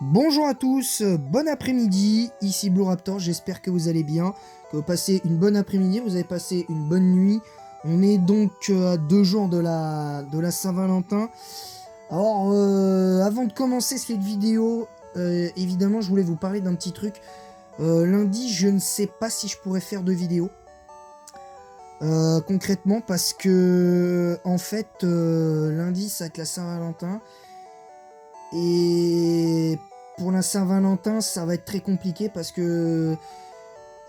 Bonjour à tous, bon après-midi, ici Blue Raptor, j'espère que vous allez bien, que vous passez une bonne après-midi, vous avez passé une bonne nuit. On est donc à 2 jours de la Saint-Valentin. Alors, avant de commencer cette vidéo, évidemment, je voulais vous parler d'un petit truc. Lundi, je ne sais pas si je pourrais faire de vidéo. Concrètement, parce que, en fait, lundi, ça va être la Saint-Valentin. Et pour la Saint-Valentin, ça va être très compliqué parce que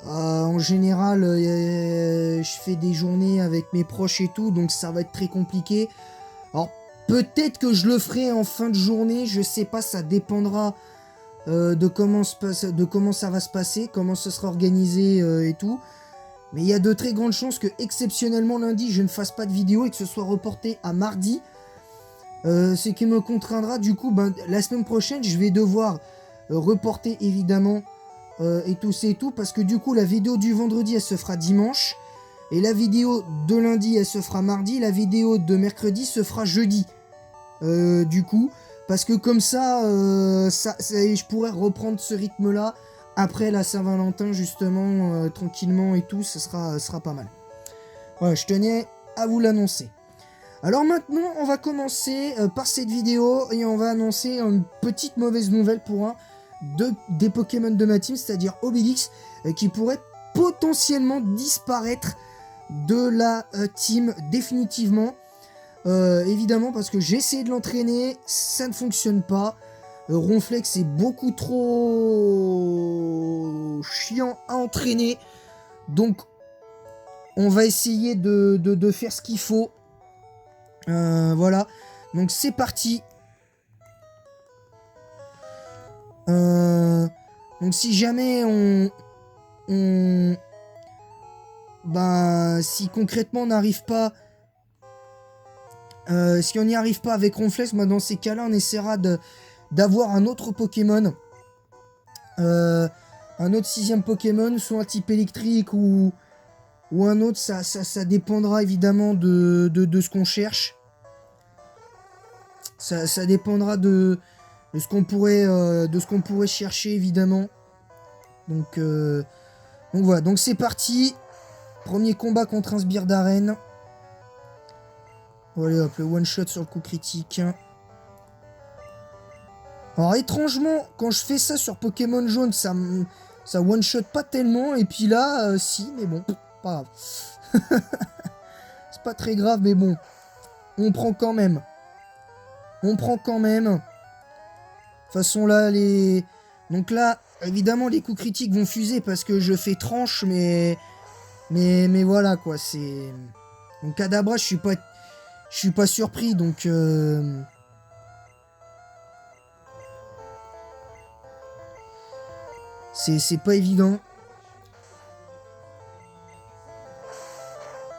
en général, je fais des journées avec mes proches et tout, donc ça va être très compliqué. Alors peut-être que je le ferai en fin de journée, je sais pas, ça dépendra de comment ça va se passer, comment ce sera organisé et tout. Mais il y a de très grandes chances que exceptionnellement lundi, je ne fasse pas de vidéo et que ce soit reporté à mardi. Ce qui me contraindra du coup, la semaine prochaine, je vais devoir reporter évidemment et tout, c'est tout, parce que du coup, la vidéo du vendredi, elle se fera dimanche, et la vidéo de lundi, elle se fera mardi, la vidéo de mercredi se fera jeudi, du coup, parce que comme ça, je pourrais reprendre ce rythme-là après la Saint-Valentin, justement, tranquillement et tout, ce sera pas mal. Voilà, je tenais à vous l'annoncer. Alors maintenant, on va commencer par cette vidéo et on va annoncer une petite mauvaise nouvelle pour des Pokémon de ma team, c'est-à-dire Obélix, qui pourrait potentiellement disparaître de la team définitivement. Évidemment, parce que j'ai essayé de l'entraîner, ça ne fonctionne pas. Ronflex est beaucoup trop chiant à entraîner. Donc, on va essayer de faire ce qu'il faut. Voilà, donc c'est parti. Donc si jamais si concrètement on n'arrive pas, si on n'y arrive pas avec Ronflex, dans ces cas-là on essaiera d'avoir un autre Pokémon, un autre 6ème Pokémon, soit un type électrique ou un autre, ça dépendra évidemment de ce qu'on cherche. Ça dépendra de ce qu'on pourrait chercher évidemment. Donc voilà, donc c'est parti. Premier combat contre un sbire d'arène. Voilà, hop, le one shot sur le coup critique. Alors étrangement, quand je fais ça sur Pokémon jaune, ça one shot pas tellement. Et puis là, si, mais bon, pas grave. C'est pas très grave, mais bon, on prend quand même. De toute façon là, donc là, évidemment, les coups critiques vont fuser parce que je fais tranche, mais voilà quoi, c'est. Donc Kadabra, je suis pas surpris, donc. C'est pas évident.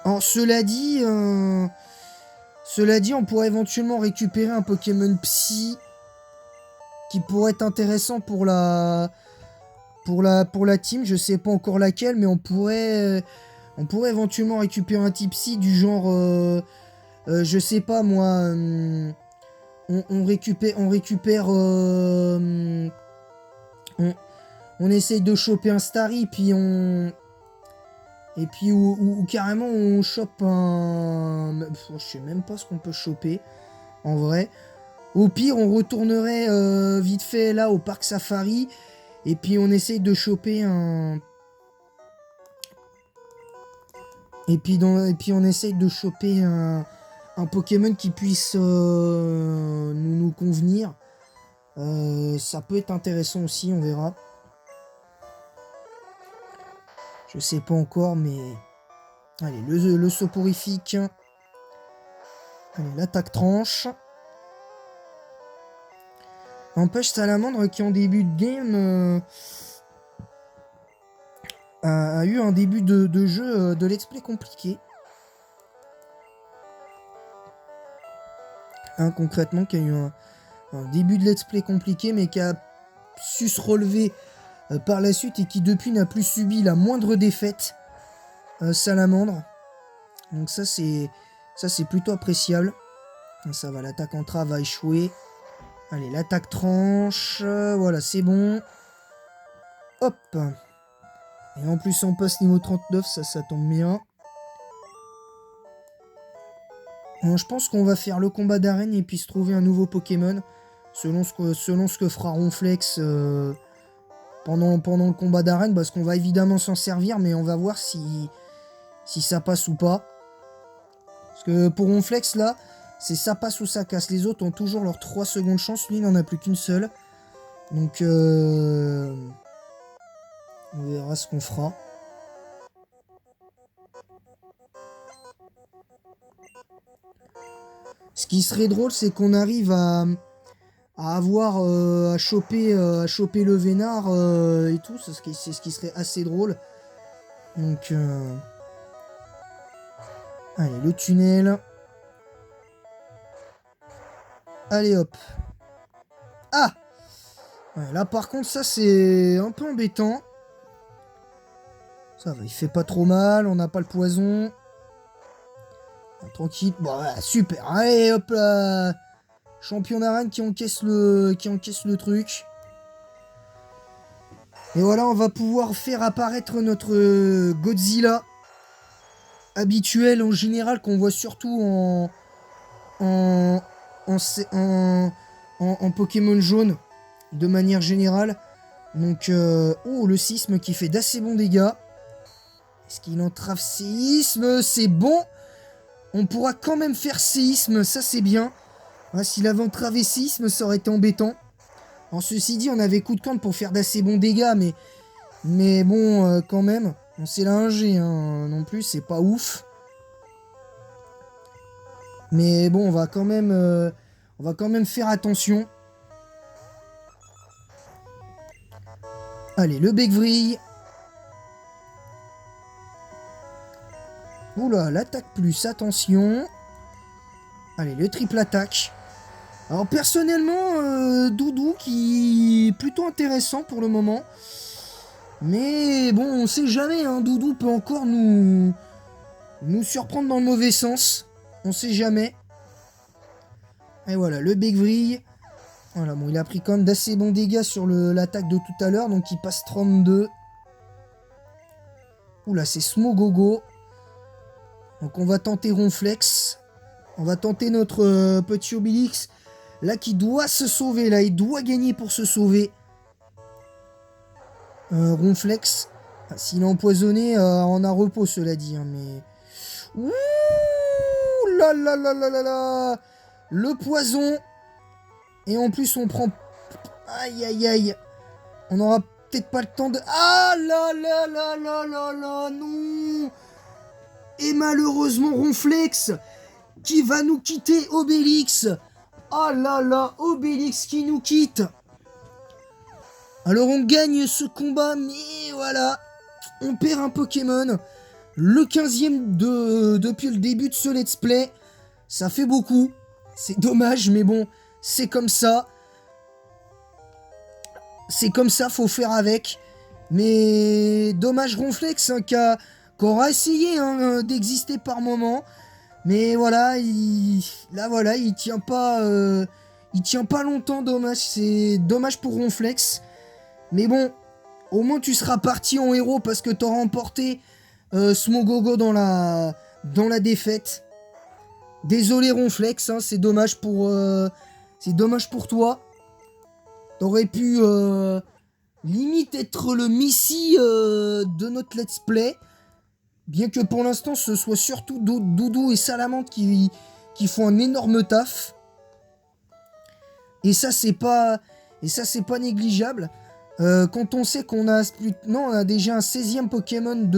Alors cela dit, on pourrait éventuellement récupérer un Pokémon Psy qui pourrait être intéressant pour la team. Je sais pas encore laquelle, mais on pourrait éventuellement récupérer un type Psy du genre, je sais pas moi, on récupère, on essaye de choper un Starry, puis ou carrément on chope un. Je sais même pas ce qu'on peut choper en vrai. Au pire, on retournerait vite fait là au parc Safari et puis on essaye de choper un. Et puis on essaye de choper un Pokémon qui puisse nous convenir. Ça peut être intéressant aussi, on verra. Je sais pas encore, mais. Allez, le soporifique. Allez, l'attaque tranche. N'empêche, Salamandre qui en début de game a eu un début de jeu de let's play compliqué. Concrètement, qui a eu un début de let's play compliqué, mais qui a su se relever par la suite et qui depuis n'a plus subi la moindre défaite. Salamandre. Donc ça c'est plutôt appréciable. Ça va, l'attaque en tra va échouer. Allez, l'attaque tranche. Voilà, c'est bon. Hop. Et en plus, on passe niveau 39, ça tombe bien. Bon, je pense qu'on va faire le combat d'arène et puis se trouver un nouveau Pokémon. Selon ce que fera Ronflex pendant le combat d'arène. Parce qu'on va évidemment s'en servir, mais on va voir si ça passe ou pas. Parce que pour Ronflex, là, c'est ça passe ou ça casse. Les autres ont toujours leurs 3 secondes chance. Lui, il n'en a plus qu'une seule. Donc, on verra ce qu'on fera. Ce qui serait drôle, c'est qu'on arrive à avoir à choper le Vénard et tout. C'est ce qui serait assez drôle. Donc, allez, le tunnel. Allez, hop. Ah! Ouais, là, par contre, ça, c'est un peu embêtant. Ça va, il fait pas trop mal. On n'a pas le poison. Tranquille. Bon, voilà, super. Allez, hop là. Champion d'arène qui encaisse le truc. Et voilà, on va pouvoir faire apparaître notre Godzilla habituel en général, qu'on voit surtout en Pokémon jaune, de manière générale. Donc, oh, le sisme qui fait d'assez bons dégâts. Est-ce qu'il entrave séisme? C'est bon. On pourra quand même faire séisme, ça c'est bien. Ah, s'il avait entravé séisme, ça aurait été embêtant. En ceci dit, on avait coup de camp pour faire d'assez bons dégâts, mais bon, quand même. On sait la 1G, hein, non plus, c'est pas ouf. Mais bon, on va quand même faire attention. Allez, le bec vrille. Oula, l'attaque plus, attention. Allez, le triple attaque. Alors personnellement, Doudou qui est plutôt intéressant pour le moment. Mais bon, on sait jamais, hein, Doudou peut encore nous surprendre dans le mauvais sens. On sait jamais. Et voilà, le bec vrille. Voilà, bon, il a pris quand même d'assez bons dégâts sur l'attaque de tout à l'heure, donc il passe 32. Oula, c'est Smogogo. Donc on va tenter Ronflex. On va tenter notre petit Obélix. Là, qui doit se sauver. Là, il doit gagner pour se sauver. Ronflex. Ah, s'il est empoisonné, on a repos, cela dit. Hein, mais... Ouh là là là là là là. Le poison. Et en plus, on prend... Aïe, aïe, aïe. On n'aura peut-être pas le temps de... Ah là là là là là là, non. Et malheureusement, Ronflex qui va nous quitter, Obélix. Ah là là, Obélix qui nous quitte. Alors on gagne ce combat, mais voilà, on perd un Pokémon. Le 15e depuis le début de ce let's play. Ça fait beaucoup. C'est dommage, mais bon, c'est comme ça. C'est comme ça, faut faire avec. Mais dommage Ronflex, hein, qui aura essayé d'exister par moment. Mais voilà, il tient pas longtemps, dommage. C'est dommage pour Ronflex. Mais bon, au moins tu seras parti en héros parce que t'auras emporté Smogogo dans la défaite. Désolé Ronflex, hein, c'est dommage pour toi. T'aurais pu limite être le Messi de notre let's play. Bien que pour l'instant, ce soit surtout Doudou et Salamandre qui font un énorme taf. Et ça, c'est pas négligeable. Quand on sait qu'on a... Non, on a déjà un 16e Pokémon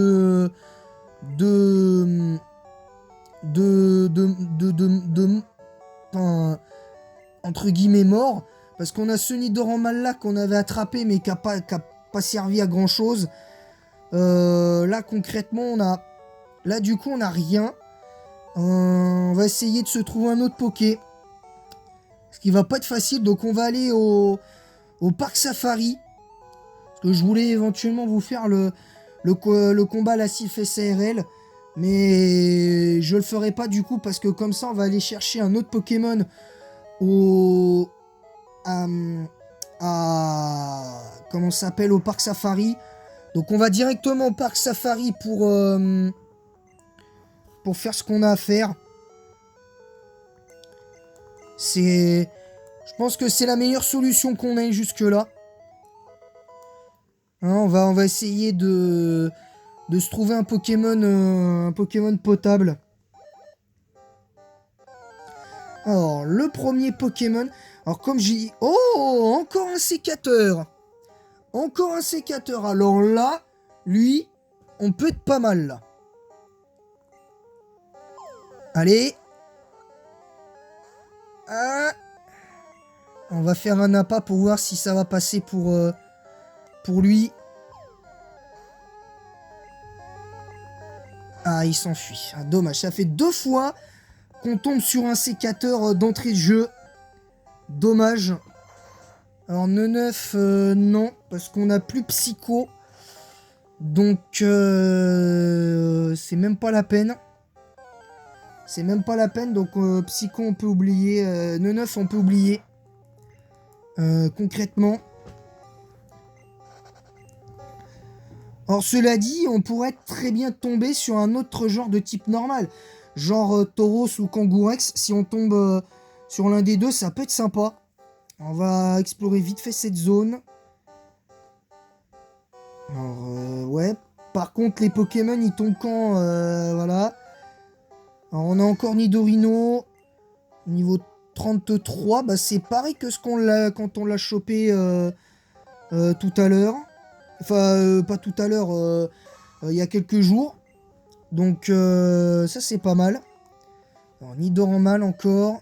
enfin, entre guillemets mort. Parce qu'on a ce Nidoran-Malla qu'on avait attrapé, mais qui a pas servi à grand-chose. Là concrètement du coup on a rien. On va essayer de se trouver un autre Poké, ce qui va pas être facile. Donc on va aller au parc Safari, parce que je voulais éventuellement vous faire le combat à la Sylph SARL, mais je le ferai pas du coup, parce que comme ça on va aller chercher un autre Pokémon au comment ça s'appelle, au parc safari. Donc on va directement au parc safari pour faire ce qu'on a à faire. Je pense que c'est la meilleure solution qu'on ait jusque-là. Hein, on va essayer de se trouver un Pokémon potable. Alors, le premier Pokémon... Alors, comme j'ai dit... Oh, encore un sécateur. Encore un sécateur. Alors là, lui, on peut être pas mal, là. Allez. Ah. On va faire un appât pour voir si ça va passer pour lui. Ah, il s'enfuit. Ah, dommage, ça fait 2 fois qu'on tombe sur un sécateur d'entrée de jeu. Dommage. Alors, Neneuf, non, parce qu'on n'a plus Psycho. Donc, c'est même pas la peine. C'est même pas la peine, donc Psycho, on peut oublier. Neneuf, on peut oublier. Concrètement. Alors, cela dit, on pourrait très bien tomber sur un autre genre de type normal. Genre Tauros ou Kangourex. Si on tombe sur l'un des deux, ça peut être sympa. On va explorer vite fait cette zone. Alors, ouais. Par contre, les Pokémon, ils tombent quand voilà. Alors, on a encore Nidorino. Niveau 33. Bah, c'est pareil que quand on l'a chopé tout à l'heure. Enfin, pas tout à l'heure. Il y a quelques jours. Donc, ça, c'est pas mal. Alors, Nidoranmal encore.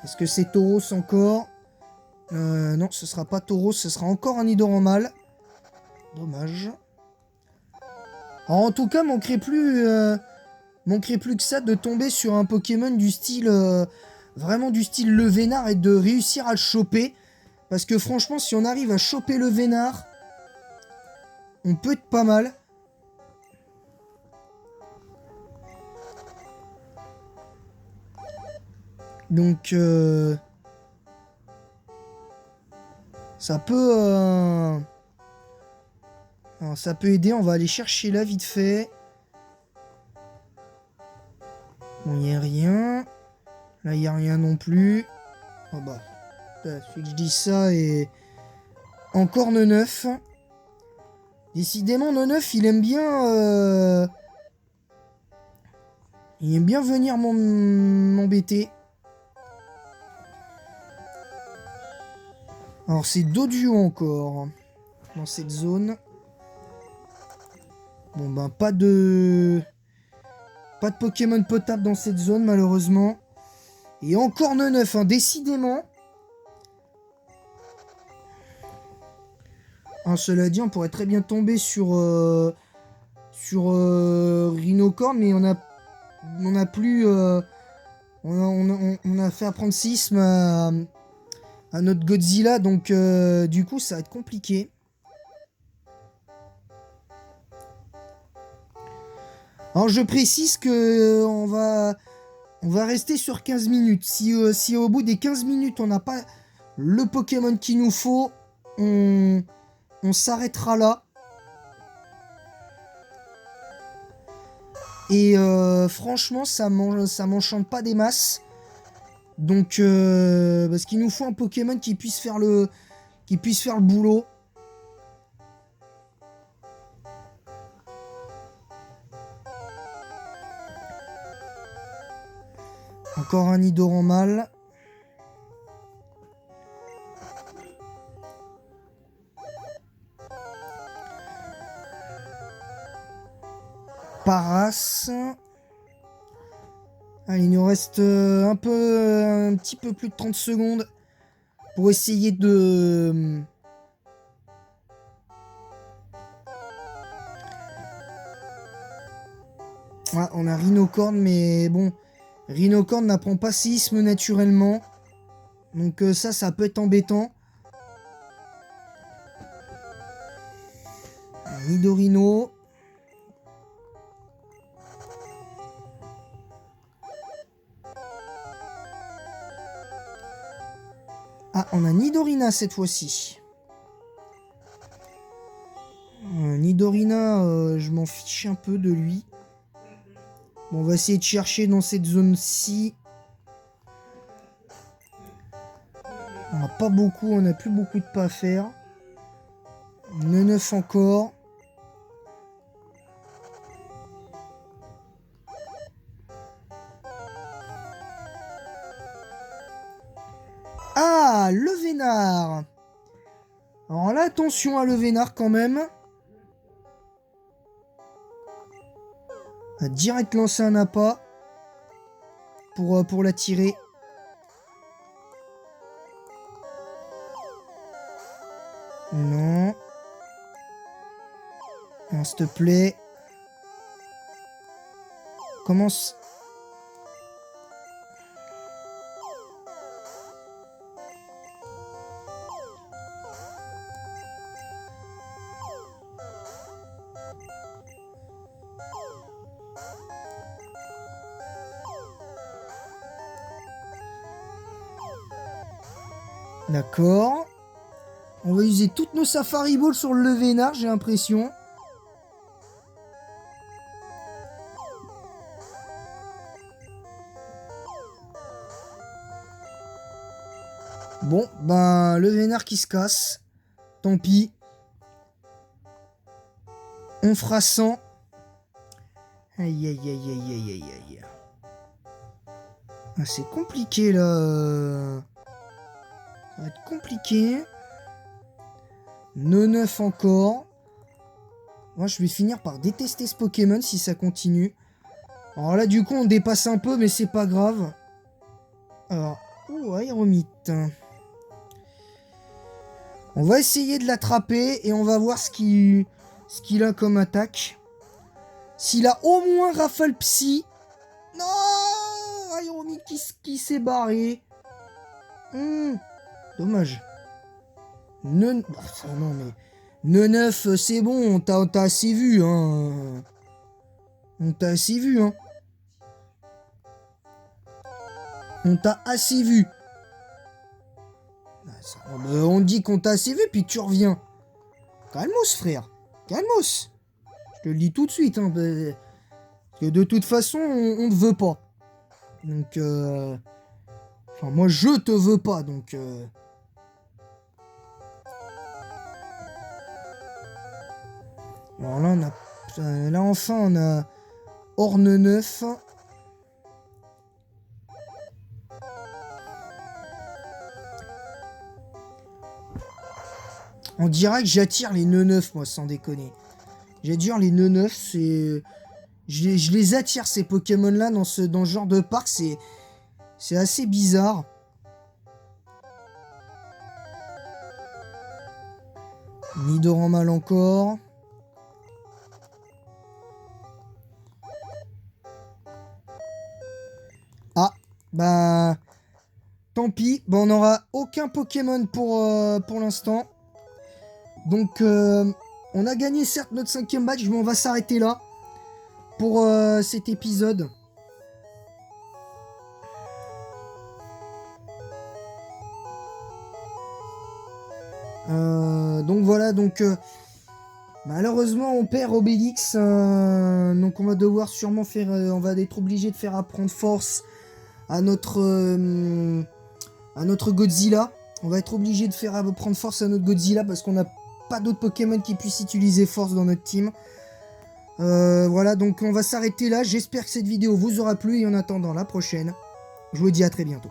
Est-ce que c'est Tauros encore? Non, ce sera pas Tauros, ce sera encore un Nidoranmal. Dommage. Alors, en tout cas, manquerait plus que ça de tomber sur un Pokémon du style... vraiment du style le Vénard et de réussir à le choper. Parce que franchement, si on arrive à choper le Vénard, on peut être pas mal. Donc, ça peut... alors, ça peut aider, on va aller chercher là vite fait. Bon, il n'y a rien. Là, il n'y a rien non plus. Oh bah, celui que je dis ça et... Encore Neneuf. Décidément, Neneuf, il aime bien... Il aime bien venir m'embêter. Alors, c'est Doduo encore. Dans cette zone. Bon, ben, pas de Pokémon potable dans cette zone, malheureusement. Et encore Neneuf, hein, décidément. Hein, cela dit, on pourrait très bien tomber sur Rhinocorn, mais on a plus... on a fait apprendre sisme à notre Godzilla, donc du coup, ça va être compliqué. Alors, je précise que on va rester sur 15 minutes. Si au bout des 15 minutes, on n'a pas le Pokémon qu'il nous faut, on s'arrêtera là. Et franchement, ça m'enchante pas des masses. Donc, parce qu'il nous faut un Pokémon qui puisse faire le boulot. Encore un Nidoranmal. Paras. Allez, il nous reste un petit peu plus de 30 secondes pour essayer de... Ah, on a Rhinocorn, mais bon, Rhinocorn n'apprend pas séisme naturellement. Donc ça peut être embêtant. Nidorino. on a Nidorina cette fois-ci. Nidorina, je m'en fiche un peu de lui. Bon, on va essayer de chercher dans cette zone-ci. On n'a pas beaucoup, on n'a plus beaucoup de pas à faire. 9 encore. Ah, le Vénard. Alors là, attention à le Vénard quand même. On va direct lancer un appât pour la tirer. Non. Non, s'il te plaît. Commence. D'accord. On va user toutes nos Safari Balls sur le Vénard, j'ai l'impression. Bon, ben, le Vénard qui se casse. Tant pis. On fera 100. Aïe, aïe, aïe, aïe, aïe, aïe, aïe. Ah, c'est compliqué, là. Ça va être compliqué. 9 encore. Moi, je vais finir par détester ce Pokémon si ça continue. Alors là, du coup, on dépasse un peu, mais c'est pas grave. Alors, Aéromite. On va essayer de l'attraper et on va voir ce qu'il a comme attaque. S'il a au moins Rafale Psy. Non, Aéromite qui s'est barré. Dommage. Non, mais... 9, c'est bon, on t'a assez vu, hein. On t'a assez vu, hein. On t'a assez vu. On dit qu'on t'a assez vu, puis tu reviens. Calmos, frère. Calmos. Je te le dis tout de suite, hein. Parce que de toute façon, on te veut pas. Donc, enfin, moi, je te veux pas, donc... Alors là, là, enfin, on a Orne 9. On dirait que j'attire les nœuds 9, moi, sans déconner. J'attire les nœuds 9, c'est... Je les attire, ces Pokémon-là, dans ce genre de parc, c'est assez bizarre. Nidoran mal encore. Ah, bah... Tant pis, bah, on n'aura aucun Pokémon pour l'instant. Donc, on a gagné certes notre 5e match, mais on va s'arrêter là pour cet épisode. Donc voilà, donc malheureusement on perd Obélix, donc on va devoir sûrement faire, on va être obligé de faire apprendre force à notre Godzilla. On va être obligé de faire apprendre force à notre Godzilla parce qu'on n'a pas d'autres Pokémon qui puissent utiliser force dans notre team. Voilà, donc on va s'arrêter là. J'espère que cette vidéo vous aura plu et en attendant la prochaine, je vous dis à très bientôt.